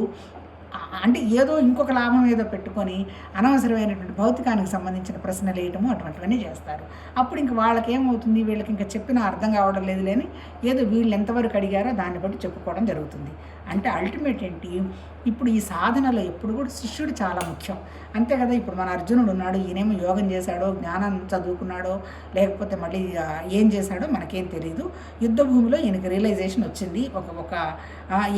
అంటే ఏదో ఇంకొక లాభం ఏదో పెట్టుకొని అనవసరమైనటువంటి భౌతికానికి సంబంధించిన ప్రశ్నలు వేయటము అటువంటివన్నీ చేస్తారు. అప్పుడు ఇంక వాళ్ళకి ఏమవుతుంది, వీళ్ళకి ఇంకా చెప్పినా అర్థం కావడం లేదు లేని ఏదో వీళ్ళు ఎంతవరకు అడిగారో దాన్ని బట్టి చెప్పుకోవడం జరుగుతుంది. అంటే అల్టిమేట్ ఏంటి, ఇప్పుడు ఈ సాధనలో ఎప్పుడు కూడా శిష్యుడు చాలా ముఖ్యం, అంతే కదా. ఇప్పుడు మన అర్జునుడు ఉన్నాడు, ఈయనేమో యోగం చేశాడో, జ్ఞానం చదువుకున్నాడో, లేకపోతే మళ్ళీ ఏం చేశాడో మనకేం తెలియదు. యుద్ధ భూమిలో ఈయనకి రియలైజేషన్ వచ్చింది,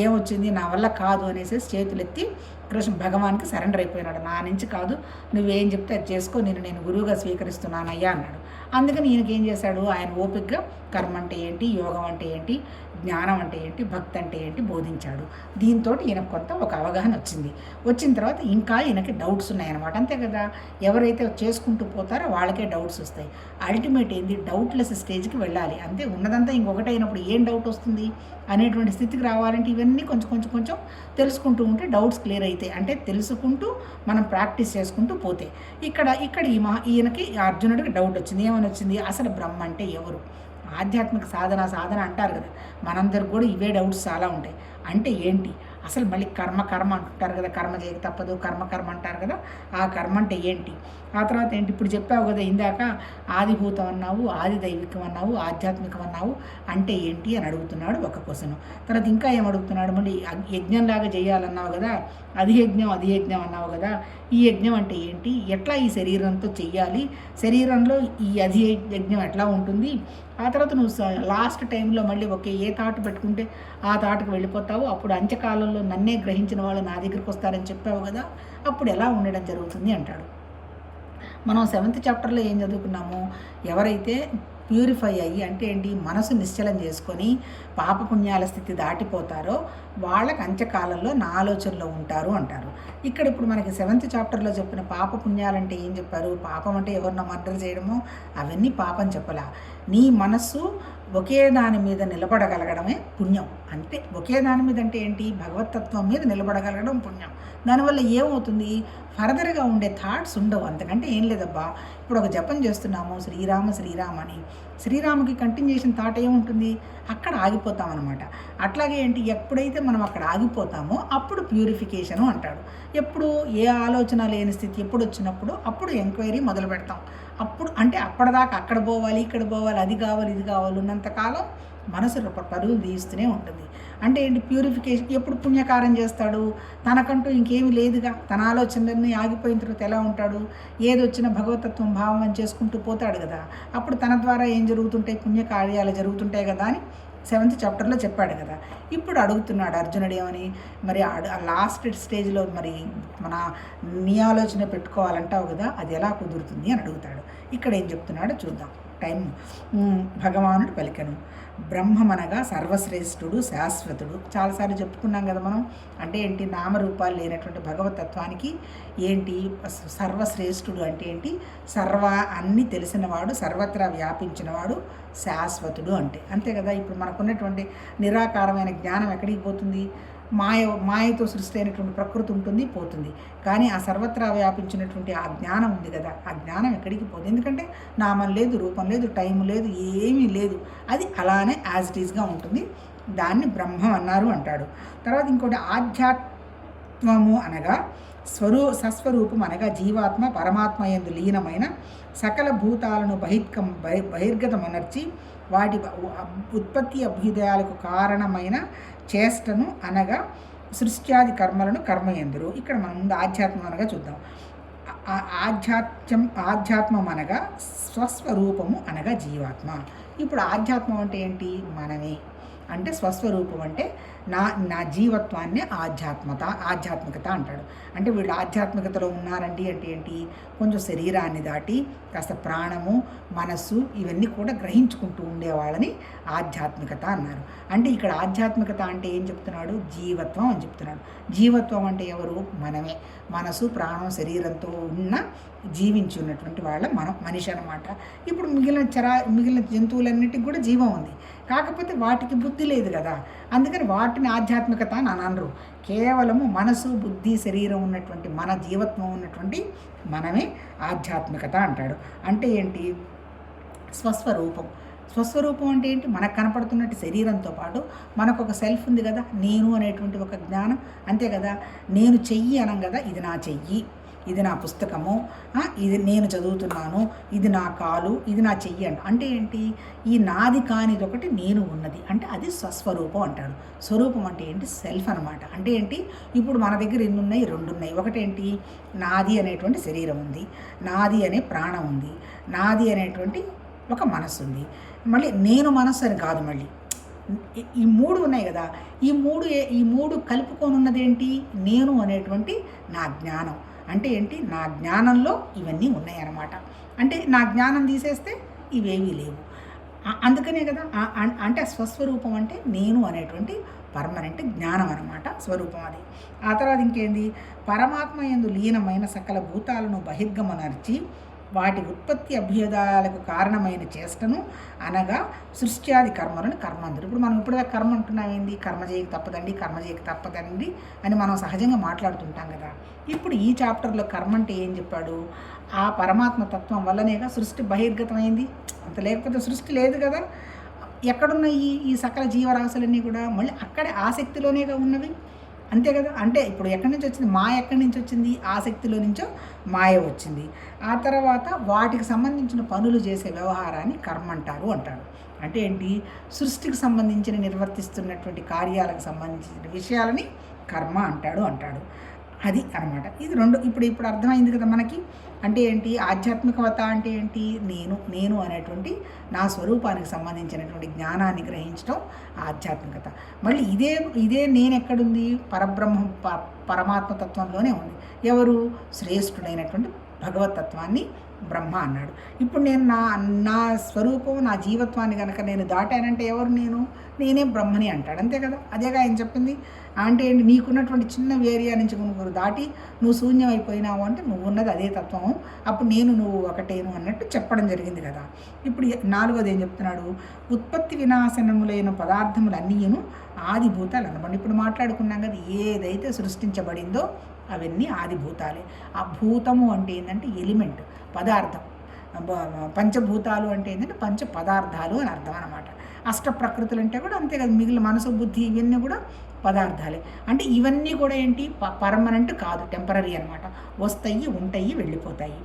ఏమొచ్చింది, నా వల్ల కాదు అనేసి చేతులెత్తి కృష్ణ భగవాన్కి సరెండర్ అయిపోయినాడు. నా నుంచి కాదు, నువ్వేం చెప్తే అది చేసుకో, నేను గురువుగా స్వీకరిస్తున్నానయ్యా అన్నాడు. అందుకని ఈయనకి ఏం చేశాడు, ఆయన ఓపికగా కర్మ అంటే ఏంటి, యోగం అంటే ఏంటి, జ్ఞానం అంటే ఏంటి, భక్తి అంటే ఏంటి బోధించాడు. దీంతో ఈయనకు కొంత ఒక అవగాహన వచ్చింది. వచ్చిన తర్వాత ఇంకా ఈయనకి డౌట్స్ ఉన్నాయన్నమాట, అంతే కదా. ఎవరైతే చేసుకుంటూ పోతారో వాళ్ళకే డౌట్స్ వస్తాయి. అల్టిమేట్ ఏంది, డౌట్లెస్ స్టేజ్కి వెళ్ళాలి, అంతే. ఉన్నదంతా ఇంకొకటి అయినప్పుడు ఏం డౌట్ వస్తుంది అనేటువంటి స్థితికి రావాలంటే ఇవన్నీ కొంచెం తెలుసుకుంటూ ఉంటే డౌట్స్ క్లియర్ అవుతాయి. అంటే తెలుసుకుంటూ మనం ప్రాక్టీస్ చేసుకుంటూ పోతే ఇక్కడ ఈయనకి అర్జునుడికి డౌట్ వచ్చింది. ఏమని వచ్చింది, అసలు బ్రహ్మ అంటే ఎవరు? ఆధ్యాత్మిక సాధన అంటారు కదా, మనందరికి కూడా ఇవే డౌట్స్ చాలా ఉంటాయి. అంటే ఏంటి అసలు, మళ్ళీ కర్మ అంటారు కదా, కర్మ చేయక తప్పదు, కర్మ అంటారు కదా, ఆ కర్మ అంటే ఏంటి, ఆ తర్వాత ఏంటి, ఇప్పుడు చెప్పావు కదా ఇందాక, ఆదిభూతం అన్నావు, ఆది దైవికం అన్నావు, ఆధ్యాత్మికం అన్నావు, అంటే ఏంటి అని అడుగుతున్నాడు ఒక క్వశ్చన్. తర్వాత ఇంకా ఏం అడుగుతున్నాడు, మళ్ళీ యజ్ఞంలాగా చేయాలన్నావు కదా, అది యజ్ఞం అన్నావు కదా, ఈ యజ్ఞం అంటే ఏంటి, ఎట్లా ఈ శరీరంతో చెయ్యాలి, శరీరంలో ఈ యజ్ఞం ఎట్లా ఉంటుంది, ఆ తర్వాత నువ్వు లాస్ట్ టైంలో మళ్ళీ ఏ తాటు పెట్టుకుంటే ఆ తాటుకు వెళ్ళిపోతావు, అప్పుడు అంత్యకాలంలో నన్నే గ్రహించిన వాళ్ళు నా దగ్గరికి వస్తారని చెప్పావు కదా, అప్పుడు ఎలా ఉండడం జరుగుతుంది అంటాడు. మనం 7th చాప్టర్లో ఏం చదువుకున్నాము, ఎవరైతే ప్యూరిఫై అయ్యి, అంటే ఏంటి, మనసు నిశ్చలం చేసుకొని పాపపుణ్యాల స్థితి దాటిపోతారో వాళ్ళకి అంత్యకాలంలో నా ఆలోచనలో ఉంటారు అంటారు. ఇప్పుడు మనకి 7th చాప్టర్లో చెప్పిన పాపపుణ్యాలంటే ఏం చెప్పారు, పాపం అంటే ఎవరినో మర్డర్ చేయడమో అవన్నీ పాపం చెప్పలా. నీ మనస్సు ఒకే దాని మీద నిలబడగలగడమే పుణ్యం. అంటే ఒకే దాని మీద అంటే ఏంటి, భగవతత్వం మీద నిలబడగలగడం పుణ్యం. దానివల్ల ఏమవుతుంది, ఫర్దర్గా ఉండే థాట్స్ ఉండవు, అంతకంటే ఏం లేదబ్బా. ఇప్పుడు ఒక జపం చేస్తున్నాము, శ్రీరామ అని, శ్రీరాముకి కంటిన్యూషన్ థాట్ ఏముంటుంది, అక్కడ ఆగిపోతాం అనమాట. అట్లాగే ఏంటి, ఎప్పుడైతే మనం అక్కడ ఆగిపోతామో అప్పుడు ప్యూరిఫికేషను అంటాడు. ఎప్పుడు ఏ ఆలోచన లేని స్థితి ఎప్పుడు వచ్చినప్పుడు అప్పుడు ఎంక్వైరీ మొదలు పెడతాం. అప్పుడు అంటే అప్పటిదాకా అక్కడ పోవాలి, ఇక్కడ పోవాలి, అది కావాలి, ఇది కావాలి ఉన్నంతకాలం మనసు పరుగులు తీస్తూనే ఉంటుంది. అంటే ఏంటి, ప్యూరిఫికేషన్. ఎప్పుడు పుణ్యకారం చేస్తాడు, తనకంటూ ఇంకేమీ లేదుగా, తన ఆలోచనలన్నీ ఆగిపోయిన తర్వాత ఎలా ఉంటాడు, ఏదొచ్చినా భగవతత్వం భావం చేసుకుంటూ పోతాడు కదా, అప్పుడు తన ద్వారా ఏం జరుగుతుంటాయి, పుణ్యకార్యాలు జరుగుతుంటాయి కదా అని 7th చాప్టర్లో చెప్పాడు కదా. ఇప్పుడు అడుగుతున్నాడు అర్జునుడు ఏమని, మరి లాస్ట్ స్టేజ్లో మరి నీ ఆలోచన పెట్టుకోవాలంటావు కదా, అది ఎలా కుదురుతుంది అని అడుగుతాడు. ఇక్కడ ఏం చెప్తున్నాడో చూద్దాం. భగవానుడు పలికెను, బ్రహ్మమనగా సర్వశ్రేష్ఠుడు, శాశ్వతుడు. చాలాసార్లు చెప్పుకున్నాం కదా మనం. అంటే ఏంటి, నామరూపాలు లేనటువంటి భగవతత్వానికి ఏంటి, సర్వశ్రేష్ఠుడు అంటే ఏంటి, అన్నీ తెలిసినవాడు, సర్వత్రా వ్యాపించినవాడు, శాశ్వతుడు అంటే అంతే కదా. ఇప్పుడు మనకున్నటువంటి నిరాకారమైన జ్ఞానం ఎక్కడికి పోతుంది, మాయతో సృష్టి అయినటువంటి ప్రకృతి ఉంటుంది, పోతుంది. కానీ ఆ సర్వత్రా వ్యాపించినటువంటి ఆ జ్ఞానం ఉంది కదా, ఆ జ్ఞానం ఎక్కడికి పోతుంది. ఎందుకంటే నామం లేదు, రూపం లేదు, టైం లేదు, ఏమీ లేదు, అది అలానే యాజ్ ఇట్ ఈజ్గా ఉంటుంది. దాన్ని బ్రహ్మం అన్నారు అంటాడు. తర్వాత ఇంకోటి, ఆధ్యాత్మము అనగా సస్వరూపం అనగా జీవాత్మ పరమాత్మ యందు లీనమైన సకల భూతాలను బహిర్గతమనర్చి వాటి ఉత్పత్తి అభ్యుదయాలకు కారణమైన చేష్టను అనగా సృష్ట్యాది కర్మలను కర్మయందురు. ఇక్కడ మనం ముందు ఆధ్యాత్మం అనగా చూద్దాం. ఆధ్యాత్మం అనగా స్వస్వరూపము అనగా జీవాత్మ. ఇప్పుడు ఆధ్యాత్మం అంటే ఏంటి, మనమే. అంటే స్వస్వరూపం అంటే నా జీవత్వాన్ని ఆధ్యాత్మికత అంటాడు. అంటే వీళ్ళు ఆధ్యాత్మికతలో ఉన్నారండి అంటే ఏంటి, కొంచెం శరీరాన్ని దాటి కాస్త ప్రాణము, మనస్సు ఇవన్నీ కూడా గ్రహించుకుంటూ ఉండేవాళ్ళని ఆధ్యాత్మికత అన్నారు. అంటే ఇక్కడ ఆధ్యాత్మికత అంటే ఏం చెప్తున్నాడు, జీవత్వం అని చెప్తున్నాడు. జీవత్వం అంటే ఎవరు, మనమే. మనసు, ప్రాణం, శరీరంతో జీవించి ఉన్నటువంటి వాళ్ళ మనిషి అనమాట. ఇప్పుడు మిగిలిన జంతువులన్నిటికి కూడా జీవం ఉంది, కాకపోతే వాటికి బుద్ధి లేదు కదా, అందుకని వాటిని ఆధ్యాత్మికత అని అనరు. కేవలము మనసు, బుద్ధి, శరీరం ఉన్నటువంటి మన జీవత్వం ఉన్నటువంటి మనమే ఆధ్యాత్మికత అంటాడు. అంటే ఏంటి, స్వస్వరూపం అంటే ఏంటి, మనకు కనపడుతున్నట్టు శరీరంతో పాటు మనకు ఒక సెల్ఫ్ ఉంది కదా, నేను అనేటువంటి ఒక జ్ఞానం, అంతే కదా. నేను చెయ్యి అనం కదా, ఇది నా చెయ్యి, ఇది నా పుస్తకము, ఇది నేను చదువుతున్నాను, ఇది నా కాలు, ఇది నా చెయ్యి అంటే ఏంటి? ఈ నాది కానిది ఒకటి నేను ఉన్నది అంటే అది స్వస్వరూపం అంటాడు. స్వరూపం అంటే ఏంటి? సెల్ఫ్ అనమాట. అంటే ఏంటి? ఇప్పుడు మన దగ్గర ఎన్ని ఉన్నాయి? 2 ఉన్నాయి. ఒకటేంటి? నాది అనేటువంటి శరీరం ఉంది, నాది అనే ప్రాణం ఉంది, నాది అనేటువంటి ఒక మనస్సు ఉంది. మళ్ళీ నేను మనస్సు అని కాదు, మళ్ళీ ఈ 3 ఉన్నాయి కదా. ఈ మూడు కలుపుకొని ఉన్నదేంటి? నేను అనేటువంటి నా జ్ఞానం. అంటే ఏంటి? నా జ్ఞానంలో ఇవన్నీ ఉన్నాయన్నమాట. అంటే నా జ్ఞానం తీసేస్తే ఇవేవీ లేవు. అందుకనే కదా అంటే స్వస్వరూపం అంటే నేను అనేటువంటి పర్మనెంట్ జ్ఞానం అనమాట, స్వరూపం అది. ఆ తర్వాత ఇంకేంది? పరమాత్మ యందు లీనమైన సకల భూతాలను బహిర్గమనర్చి వాటి ఉత్పత్తి అభ్యుదయాలకు కారణమైన చేష్టను అనగా సృష్ట్యాది కర్మలను కర్మందులు. ఇప్పుడు మనం ఇప్పుడు కర్మ అంటున్నాం ఏంది? కర్మ చేయక తప్పదండి అని మనం సహజంగా మాట్లాడుతుంటాం కదా. ఇప్పుడు ఈ చాప్టర్లో కర్మ అంటే ఏం చెప్పాడు? ఆ పరమాత్మ తత్వం వల్లనేగా సృష్టి బహిర్గతమైంది. అంత లేకపోతే సృష్టి లేదు కదా. ఎక్కడున్న ఈ సకల జీవరాశులన్నీ కూడా మళ్ళీ అక్కడే ఆసక్తిలోనేగా ఉన్నవి, అంతే కదా. అంటే ఇప్పుడు ఎక్కడి నుంచి వచ్చింది? మాయ ఎక్కడి నుంచి వచ్చింది? ఆసక్తిలో నుంచో మాయ వచ్చింది. ఆ తర్వాత వాటికి సంబంధించిన పనులు చేసే వ్యవహారాన్ని కర్మ అంటారు. అంటే ఏంటి? సృష్టికి సంబంధించిన నిర్వర్తిస్తున్నటువంటి కార్యాలకు సంబంధించిన విషయాలని కర్మ అంటాడు. అది అనమాట. ఇది 2 ఇప్పుడు అర్థమైంది కదా మనకి. అంటే ఏంటి? ఆధ్యాత్మికత అంటే ఏంటి? నేను అనేటువంటి నా స్వరూపానికి సంబంధించినటువంటి జ్ఞానాన్ని గ్రహించడం ఆధ్యాత్మికత. మళ్ళీ ఇదే నేను ఎక్కడుంది? పరమాత్మ తత్వంలోనే ఉంది. ఎవరు? శ్రేష్ఠుడైనటువంటి భగవతత్వాన్ని బ్రహ్మ అన్నాడు. ఇప్పుడు నేను నా స్వరూపం, నా జీవత్వాన్ని కనుక నేను దాటానంటే ఎవరు? నేనే బ్రహ్మని అంటాడు, అంతే కదా. అదేగా ఆయన చెప్పింది. అంటే ఏంటి? నీకున్నటువంటి చిన్న ఏరియా నుంచి నువ్వు దాటి నువ్వు శూన్యమైపోయినావు అంటే నువ్వు ఉన్నది అదే తత్వము, అప్పుడు నువ్వు ఒకటేను అన్నట్టు చెప్పడం జరిగింది కదా. ఇప్పుడు 4వది ఏం చెప్తున్నాడు? ఉత్పత్తి వినాశనములైన పదార్థములన్నీను ఆదిభూతాలు అనమాట. ఇప్పుడు మాట్లాడుకున్నాం కదా, ఏదైతే సృష్టించబడిందో అవన్నీ ఆదిభూతాలే. ఆ భూతము అంటే ఏంటంటే ఎలిమెంట్, పదార్థం. పంచభూతాలు అంటే ఏంటంటే పంచ పదార్థాలు అని అర్థం అనమాట. అష్ట ప్రకృతులు అంటే కూడా అంతే కదా. మిగిలిన మనసు, బుద్ధి ఇవన్నీ కూడా పదార్థాలే. అంటే ఇవన్నీ కూడా ఏంటి? పర్మనెంట్ కాదు, టెంపరీ అనమాట. వస్తాయి, ఉంటాయి, వెళ్ళిపోతాయి.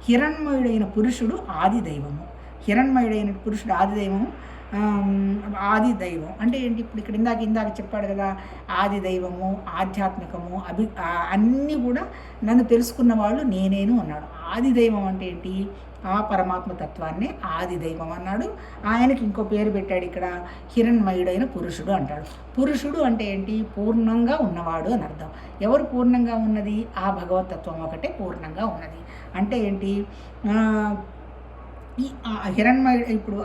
హిరణ్మయుడైన పురుషుడు ఆది దైవము. హిరణ్మయుడైన పురుషుడు ఆది దైవం అంటే ఏంటి? ఇప్పుడు ఇక్కడ ఇందాక చెప్పాడు కదా, ఆది దైవము, ఆధ్యాత్మికము, అన్నీ కూడా నన్ను తెలుసుకున్న వాళ్ళు నేనేను అన్నాడు. ఆది దైవం అంటే ఏంటి? ఆ పరమాత్మ తత్వాన్ని ఆది దైవం అన్నాడు. ఆయనకి ఇంకో పేరు పెట్టాడు ఇక్కడ, హిరణ్మయుడైన పురుషుడు అంటాడు. పురుషుడు అంటే ఏంటి? పూర్ణంగా ఉన్నవాడు అని అర్థం. ఎవరు పూర్ణంగా ఉన్నది? ఆ భగవతత్వం ఒకటే పూర్ణంగా ఉన్నది. అంటే ఏంటి? ఈ హిరణ్మయుడు ఇప్పుడు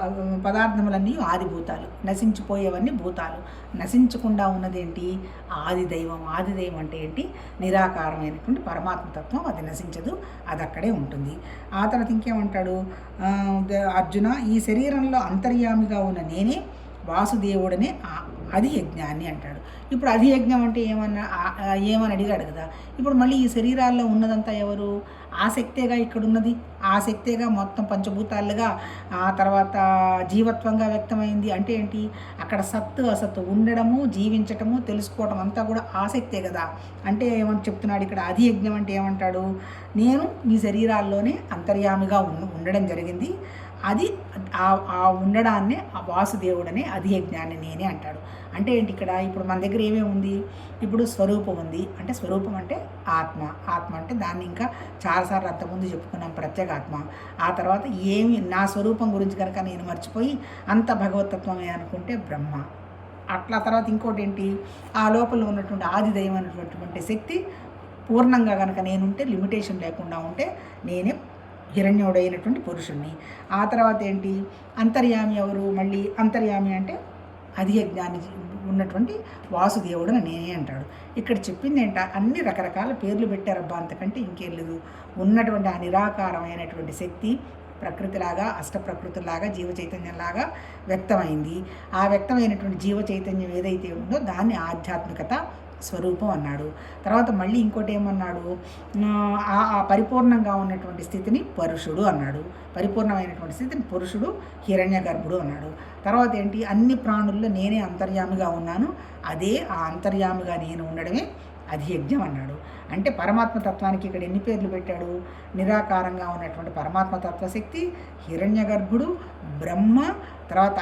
పదార్థములన్నీ ఆదిభూతాలు, నశించిపోయేవన్నీ భూతాలు. నశించకుండా ఉన్నదేంటి? ఆది దైవం. ఆది దైవం అంటే ఏంటి? నిరాకారమైనటువంటి పరమాత్మతత్వం, అది నశించదు, అది అక్కడే ఉంటుంది. ఆ తర్వాత ఇంకేమంటాడు? అర్జున, ఈ శరీరంలో అంతర్యామిగా ఉన్న నేనే వాసుదేవుడనే అది యజ్ఞాన్ని అంటాడు. ఇప్పుడు అది యజ్ఞం అంటే ఏమని అడిగాడు కదా. ఇప్పుడు మళ్ళీ ఈ శరీరాల్లో ఉన్నదంతా ఎవరు? ఆసక్తేగా ఇక్కడున్నది. ఆసక్తేగా మొత్తం పంచభూతాలుగా ఆ తర్వాత జీవత్వంగా వ్యక్తమైంది. అంటే ఏంటి? అక్కడ సత్తు అసత్తు ఉండడము, జీవించటము, తెలుసుకోవటం అంతా కూడా ఆసక్తే కదా. అంటే ఏమని చెప్తున్నాడు ఇక్కడ? అది యజ్ఞం అంటే ఏమంటాడు? నేను మీ శరీరాల్లోనే అంతర్యామిగా ఉండడం జరిగింది. అది ఆ ఉండడాన్నే ఆ వాసుదేవుడనే అది యజ్ఞాన్ని నేనే అంటాడు. అంటే ఏంటి ఇక్కడ? ఇప్పుడు మన దగ్గర ఏమేమి ఉంది? ఇప్పుడు స్వరూపం ఉంది. అంటే స్వరూపం అంటే ఆత్మ అంటే దాన్ని ఇంకా చాలాసార్లు అంతకుముందు చెప్పుకున్నాం, ప్రత్యేగాత్మ. ఆ తర్వాత నా స్వరూపం గురించి కనుక నేను మర్చిపోయి అంత భగవతత్వమే అనుకుంటే బ్రహ్మ. అట్లా తర్వాత ఇంకోటి ఏంటి? ఆ లోపల ఉన్నటువంటి ఆది దైవం అనేటువంటి శక్తి పూర్ణంగా కనుక నేనుంటే, లిమిటేషన్ లేకుండా ఉంటే నేనే హిరణ్యుడైనటువంటి పురుషుణ్ణి. ఆ తర్వాత ఏంటి? అంతర్యామి ఎవరు? మళ్ళీ అంతర్యామి అంటే అధియజ్ఞాని ఉన్నటువంటి వాసుదేవుడని నేనే అంటాడు. ఇక్కడ చెప్పింది ఏంట? అన్ని రకరకాల పేర్లు పెట్టారబ్బా, అంతకంటే ఇంకేం లేదు. ఉన్నటువంటి ఆ నిరాకారమైనటువంటి శక్తి ప్రకృతిలాగా, అష్టప్రకృతుల్లాగా, జీవ చైతన్యంలాగా వ్యక్తమైంది. ఆ వ్యక్తమైనటువంటి జీవ చైతన్యం ఏదైతే ఉందో దాన్ని ఆధ్యాత్మికత స్వరూపం అన్నాడు. తర్వాత మళ్ళీ ఇంకోటి ఏమన్నాడు? ఆ పరిపూర్ణంగా ఉన్నటువంటి స్థితిని పరుషుడు అన్నాడు. పరిపూర్ణమైనటువంటి స్థితిని పురుషుడు, హిరణ్య గర్భుడు అన్నాడు. తర్వాత ఏంటి? అన్ని ప్రాణుల్లో నేనే అంతర్యామిగా ఉన్నాను, అదే ఆ అంతర్యామిగా నేను ఉండడమే అధియజ్ఞం అన్నాడు. అంటే పరమాత్మ తత్వానికి ఇక్కడ ఎన్ని పేర్లు పెట్టాడు? నిరాకారంగా ఉన్నటువంటి పరమాత్మ తత్వశక్తి, హిరణ్య గర్భుడు, బ్రహ్మ, తర్వాత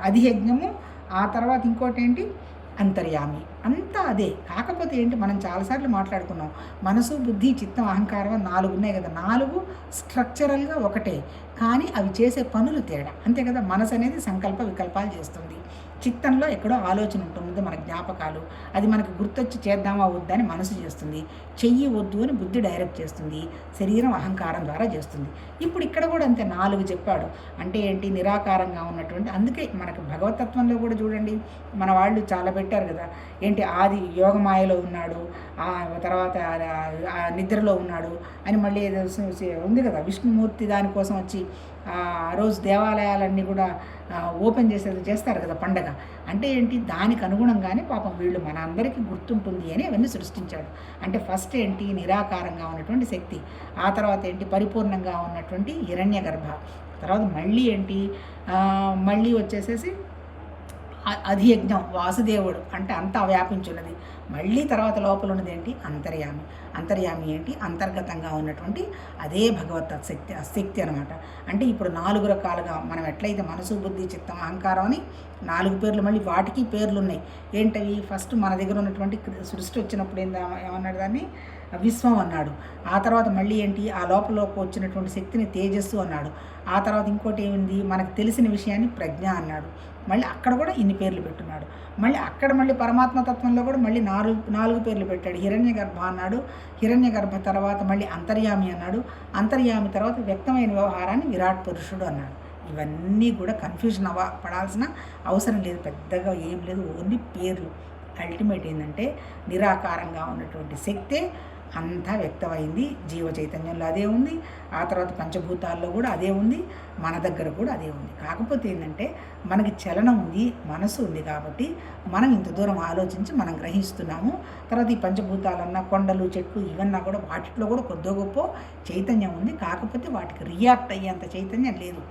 అధియజ్ఞము, ఆ తర్వాత ఇంకోటి ఏంటి? అంతర్యామి. అంతా అదే. కాకపోతే ఏంటి, మనం చాలాసార్లు మాట్లాడుకున్నాం, మనసు, బుద్ధి, చిత్తం, అహంకారం 4 ఉన్నాయి కదా. 4 స్ట్రక్చరల్గా ఒకటే, కానీ అవి చేసే పనులు తేడా, అంతే కదా. మనసు అనేది సంకల్ప వికల్పాలు చేస్తుంది. చిత్తంలో ఎక్కడో ఆలోచన ఉంటుంది, మన జ్ఞాపకాలు, అది మనకు గుర్తొచ్చి చేద్దామా వద్దా అని మనసు చేస్తుంది. చెయ్యి వద్దు అని బుద్ధి డైరెక్ట్ చేస్తుంది. శరీరం అహంకారం ద్వారా చేస్తుంది. ఇప్పుడు ఇక్కడ కూడా అంతే 4 చెప్పాడు. అంటే ఏంటి? నిరాకారంగా ఉన్నటువంటి, అందుకే మనకు భగవతత్వంలో కూడా చూడండి, మన వాళ్ళు చాలా పెట్టారు కదా. ఏంటి? ఆది యోగమాయలో ఉన్నాడు, ఆ తర్వాత నిద్రలో ఉన్నాడు అని మళ్ళీ ఉంది కదా. విష్ణుమూర్తి దానికోసం వచ్చి ఆ రోజు దేవాలయాలన్నీ కూడా ఓపెన్ చేస్తారు కదా పండగ. అంటే ఏంటి? దానికి అనుగుణంగానే పాపం వీళ్ళు మన అందరికీ గుర్తుంటుంది అని అవన్నీ సృష్టించాడు. అంటే ఫస్ట్ ఏంటి? నిరాకారంగా ఉన్నటువంటి శక్తి, ఆ తర్వాత ఏంటి? పరిపూర్ణంగా ఉన్నటువంటి హిరణ్య గర్భ, తర్వాత మళ్ళీ ఏంటి? మళ్ళీ వచ్చేసేసి అధియజ్ఞం, వాసుదేవుడు, అంటే అంతా వ్యాపించున్నది. మళ్ళీ తర్వాత లోపల ఉన్నది ఏంటి? అంతర్యామి. అంతర్యామి ఏంటి? అంతర్గతంగా ఉన్నటువంటి అదే భగవత్ శక్తి అనమాట. అంటే ఇప్పుడు 4 రకాలుగా మనం ఎట్లయితే మనసు, బుద్ధి, చిత్తం, అహంకారం అని 4 పేర్లు, మళ్ళీ వాటికి పేర్లు ఉన్నాయి. ఏంటవి? ఫస్ట్ మన దగ్గర ఉన్నటువంటి సృష్టి వచ్చినప్పుడు ఏమన్నాడు? దాన్ని విశ్వం అన్నాడు. ఆ తర్వాత మళ్ళీ ఏంటి? ఆ లోపలలోకి వచ్చినటువంటి శక్తిని తేజస్సు అన్నాడు. ఆ తర్వాత ఇంకోటి ఏముంది? మనకు తెలిసిన విషయాన్ని ప్రజ్ఞ అన్నాడు. మళ్ళీ అక్కడ కూడా ఇన్ని పేర్లు పెట్టున్నాడు. మళ్ళీ అక్కడ మళ్ళీ పరమాత్మ తత్వంలో కూడా మళ్ళీ 4 పేర్లు పెట్టాడు. హిరణ్య గర్భ అన్నాడు. హిరణ్య గర్భ తర్వాత మళ్ళీ అంతర్యామి అన్నాడు. అంతర్యామి తర్వాత వ్యక్తమైన వ్యవహారాన్ని విరాట్ పురుషుడు అన్నాడు. ఇవన్నీ కూడా కన్ఫ్యూజన్ పడాల్సిన అవసరం లేదు, పెద్దగా ఏం లేదు, ఓన్లీ పేర్లు. అల్టిమేట్ ఏంటంటే నిరాకారంగా ఉన్నటువంటి శక్తే అంతా వ్యక్తమైంది. జీవ చైతన్యంలో అదే ఉంది, ఆ తర్వాత పంచభూతాల్లో కూడా అదే ఉంది, మన దగ్గర కూడా అదే ఉంది. కాకపోతే ఏంటంటే మనకి చలనం ఉంది, మనసు ఉంది, కాబట్టి మనం ఇంత దూరం ఆలోచించి మనం గ్రహిస్తున్నాము. తర్వాత ఈ పంచభూతాలన్నా, కొండలు, చెట్లు, ఇవన్నా కూడా వాటిలో కూడా కొద్దో గొప్ప చైతన్యం ఉంది. కాకపోతే వాటికి రియాక్ట్ అయ్యేంత చైతన్యం లేదు.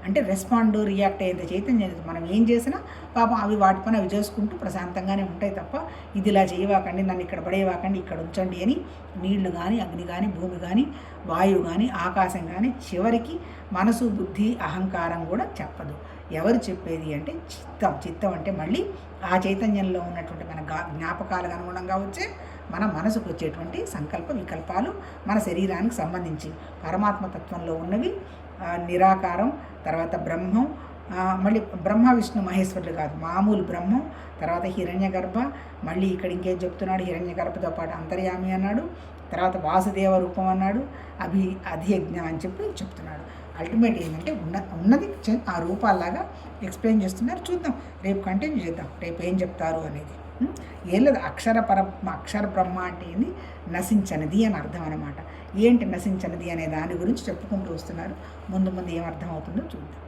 అంటే రెస్పాండ్, రియాక్ట్ అయ్యేంత చైతన్యం లేదు. మనం ఏం చేసినా పాపం అవి వాటి పని అవి చేసుకుంటూ ప్రశాంతంగానే ఉంటాయి తప్ప, ఇది ఇలా చేయవాకండి, నన్ను ఇక్కడ పడేవాకండి, ఇక్కడ ఉంచండి అని నీళ్లు కానీ, అగ్ని కానీ, భూమి కానీ, వాయువు కానీ, ఆకాశం కానీ చివరికి మనసు, బుద్ధి, అహంకారం కూడా చెప్పదు. ఎవరు చెప్పేది అంటే చిత్తం అంటే మళ్ళీ ఆ చైతన్యంలో ఉన్నటువంటి మన జ్ఞాపకాలకు అనుగుణంగా వచ్చే మన మనసుకు వచ్చేటువంటి సంకల్ప వికల్పాలు, మన శరీరానికి సంబంధించి పరమాత్మ తత్వంలో ఉన్నవి. నిరాకారం, తర్వాత బ్రహ్మం, మళ్ళీ బ్రహ్మ విష్ణు మహేశ్వరులు కాదు, మామూలు బ్రహ్మం, తర్వాత హిరణ్య గర్భ, మళ్ళీ ఇక్కడ ఇంకేం చెప్తున్నాడు? హిరణ్య గర్భతో పాటు అంతర్యామి అన్నాడు, తర్వాత వాసుదేవ రూపం అన్నాడు, అధియజ్ఞం అని చెప్తున్నాడు. అల్టిమేట్ ఏంటంటే ఉన్నది ఆ రూపాల్లాగా ఎక్స్ప్లెయిన్ చేస్తున్నారు. చూద్దాం, రేపు కంటిన్యూ చేద్దాం, రేపు ఏం చెప్తారు అనేది. ఏం లేదు, అక్షర బ్రహ్మ అంటే ఏంది? నశించనిది అని అర్థం అనమాట. ఏంటి నశించనిది అనే దాని గురించి చెప్పుకుంటూ వస్తున్నారు. ముందు ఏం అర్థం అవుతుందో చూద్దాం.